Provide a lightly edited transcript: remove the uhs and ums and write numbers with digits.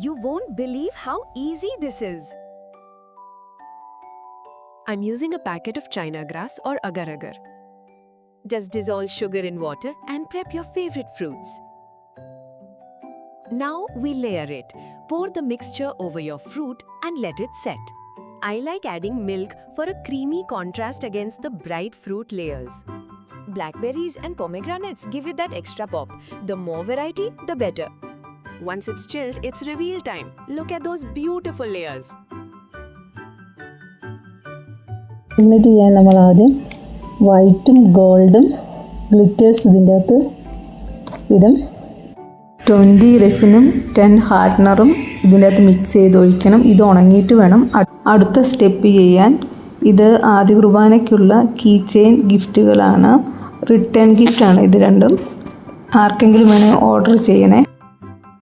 You won't believe how easy this is. I'm using a packet of China grass or agar-agar. Just dissolve sugar in water and prep your favorite fruits. Now we layer it. Pour the mixture over your fruit and let it set. I like adding milk for a creamy contrast against the bright fruit layers. Blackberries and pomegranates give it that extra pop. The more variety, the better. Once it's chilled, it's reveal time. Look at those beautiful layers. എന്നിട്ട് ചെയ്യാൻ നമ്മൾ ആദ്യം വൈറ്റും ഗോൾഡും glitters ഇതിൻ്റെ അകത്ത് ഇടും. 20 റെസിനും 10 ഹാർഡ്നറും ഇതിൻ്റെ അകത്ത് മിക്സ് ചെയ്ത് ഒഴിക്കണം. ഇത് ഉണങ്ങിയിട്ട് വേണം അടുത്ത സ്റ്റെപ്പ് ചെയ്യാൻ. ഇത് ആദ്യ കുർബാനയ്ക്കുള്ള കീ ചെയിൻ ഗിഫ്റ്റുകളാണ്. റിട്ടേൺ ഗിഫ്റ്റാണ് ഇത് രണ്ടും. ആർക്കെങ്കിലും വേണേൽ ഓർഡർ ചെയ്യണേ.